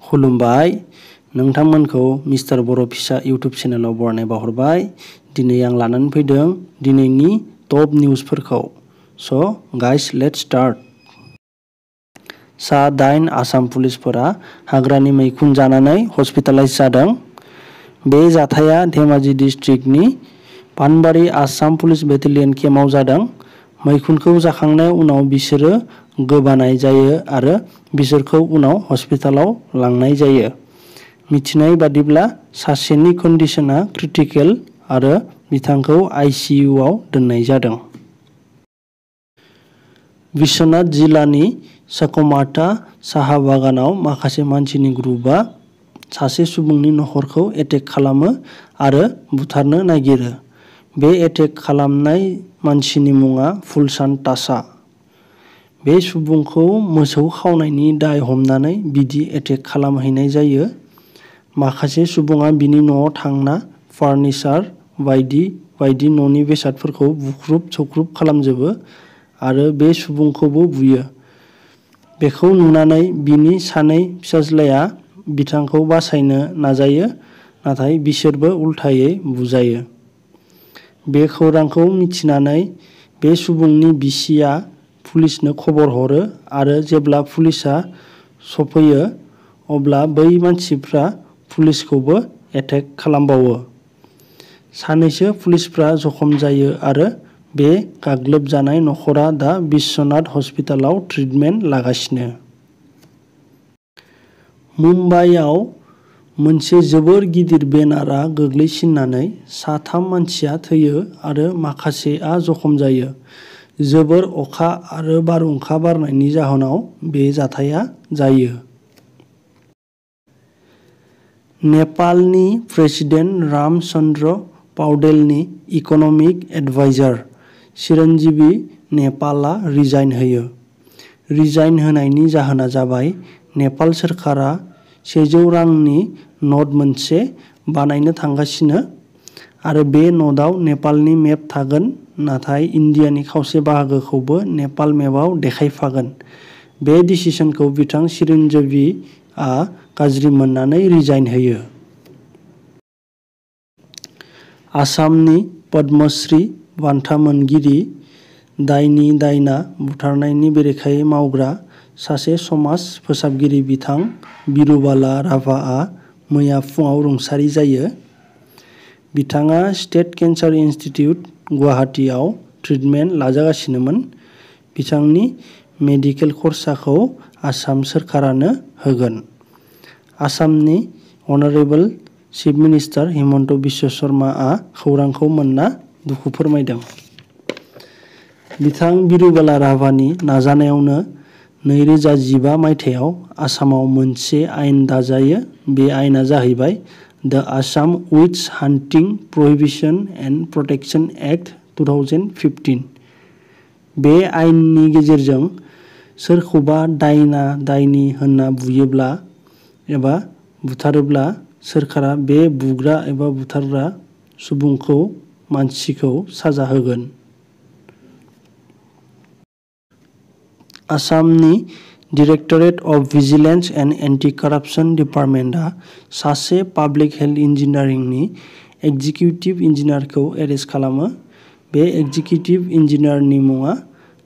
खुलुमबाय नोंथांमोनखौ मिस्टार बर' फिसा इउट्युब चेनेलाव बरायनाय बावहरबाय। दिनै आं लानानै फैदों दिनैनि टप निउसफोरखौ। स' गाइस लेट्स स्टार्ट। सा 9 आसाम पुलिसफोरा हाग्रानि मैखुन जानानै हस्पिटालाइज जादों। बे जाथाया धेमाजि डिस्ट्रिक्टनि पानबारि आसाम पुलिस बेटेलियन केम्पआव जादों। मैखुनखौ जाखांनाय उनाव बिसोरो गोबानाय जायो आरो बिसोरखौ उनाव हस्पिटालाव लांनाय जायो। मिथिनाय बादिब्ला सासेनि कन्डिशना क्रिटिकेल आरो बिथांखौ आइसिइउआव दोननाय जादों। बिश्वनाथ जिल्लानि चाकुमाटा साहा बागानाव माखासे मानसिनि ग्रुपआ सासे सुबुंनि नखरखौ एटेक खालामो आरो बुथारनो नागिरो। बे एटेक खालामनाय मानसिनि मुङा फुलचान्द तासा। बे सुबुंखौ मोसौ खावनायनि दाय हमनानै बिदि एटेक खालामहैनाय जायो। माखासे सुबुङा बिनि न'आव थांना फार्निचार बायदि बायदि न'नि बेसादफोरखौ बुख्रुब सुख्रुब खालामजोबो आरो बे सुबुंखौबो बुयो। बेखौ नुनानै बिनि सानै फिसाज्लाया बिथांखौ बासायनो नाजायो नाथाय बिसोरबो उल्थायै बुजायो। बे खौरांखौ मिथिनानै बे सुबुंनि बिसिया पुलिसनो खबर हरो आरो जेब्ला पुलिसआ सफैयो अब्ला बै मानसिफ्रा पुलिसखौबो एटेक खालामबावो। सानैसो पुलिसफ्रा जखम जायो आरो बे गाग्लोबजानाय नखरा दा बिश्वनाथ हस्पिटालाव ट्रिटमेन्ट लागासिनो। मुम्बाइआव मोनसे जोबोर गिदिर बेनारआ गोग्लैसिननानै सा 3 मानसिया थैयो आरो माखासेआ जखम जायो। जोबोर अखा आरो बारहुंखा बारनायनि जाहोनाव बे जाथाया जायो। नेपालनि प्रेसिडेन्ट राम चन्द्र पौडेलनि इक'नमिक एडभाइजार चिरन्जीवी नेपालआ रिजाइन होयो। रिजाइन होनायनि जाहोना जाबाय नेपाल सोरखारा 100 रांनि नट मोनसे बानायनो थांगासिनो आरो बे नटआव नेपालनि मेप थागोन नाथाय इन्डियानि खावसे बाहागोखौबो नेपाल मेपआव देखायफागोन। बे डिसिसनखौ बिथां चिरन्जीवीआ गाज्रि मोननानै रिजाइन होयो। आसामनि पद्मश्री बान्था मोनगिरि दायनि दायना बुथारनायनि बेरेखायै मावग्रा सासे समाज फोसाबगिरि बिथां बिरुबाला राभाआ मैया फुङाव रुंसारि जायो। बिथाङा स्टेट केन्सार इनस्टिट्युट गुवाहाटीआव ट्रिटमेन्ट लाजागासिनोमोन। बिथांनि मेडिकेल खरसाखौ आसाम सोरखारानो होगोन। आसामनि अनारेबल चिफ मिनिस्टार हिमन्त बिश्व शर्माआ खौरांखौ मोन्ना दुखु फोरमायदों। बिथां बिरुबाला राभानि नाजानायावनो 2015 मायथाइयाव आसामाव मोनसे आयेन दाजायो। बे आयेना जाहैबाय द आसाम उइट्स हान्टिं प्रहिबिशन एन्ड प्रटेक्शन एक्ट 2015। बे आयेननि गेजेरजों सोरखौबा दायना दायनि होनना बुयोब्ला एबा बुथारोब्ला सोरखारा बे बुग्रा एबा बुथारग्रा सुबुंखौ मानसिखौ साजा होगोन। आसामनि डाइरेक्टरेट अफ भिजिलेन्स एन्ड एन्टि-कराप्सन डिपार्टमेन्टआ सासे पाब्लिक हेल्थ इन्जिनियारिंनि एक्जिकिउटिभ इन्जिनियारखौ एरेस्ट खालामो। बे एक्जिकिउटिभ इन्जिनियारनि मुङा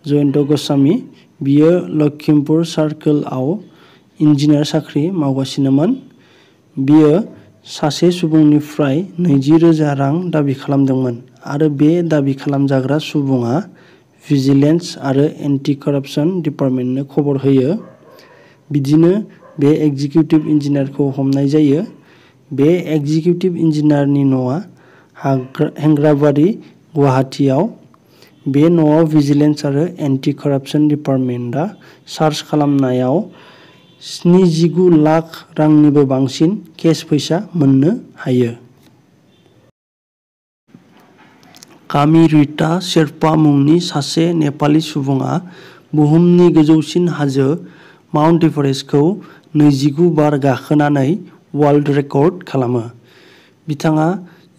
जयन्त गस्वामी। बियो लखिमपुर सार्कलआव इन्जिनियार साख्रि मावगासिनोमोन। बियो सासे सुबुंनिफ्राय 20,000 रां दाबि खालामदोंमोन आरो बे दाबि खालामजाग्रा सुबुङा भिजिलेन्स आरो एन्टि-कराप्सन डिपार्टमेन्टनो खबर होयो। बिदिनो बे एक्जिकिउटिभ इन्जिनियारखौ हमनाय जायो। बे एक्जिकिउटिभ इन्जिनियारनि न'आ हेंग्राबारि गुवाहाटीआव। बे न'आव भिजिलेन्स आरो एन्टि-कराप्सन डिपार्टमेन्टआ सार्च खालामनायाव 79 लाख रांनिबो बांसिन केस फैसा मोननो हायो। कामिरिता शेर्पा मुंनि सासे नेपाली सुबुङा बुहुमनि गोजौसिन हाजो माउन्ट एभारेस्टखौ 29 बार गाखोनानै वर्ल्ड रेकर्ड खालामो। बिथाङा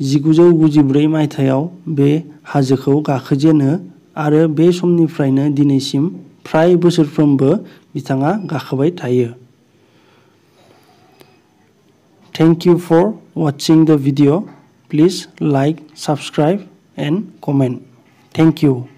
1994 मायथाइयाव बे हाजोखौ गाखोजेनो आरो बे समनिफ्रायनो दिनैसिम फ्राय बोसोरफ्रोमबो बिथाङा गाखोबाय थायो। Thank you for watching the video. Please like, subscribe and comment. Thank you.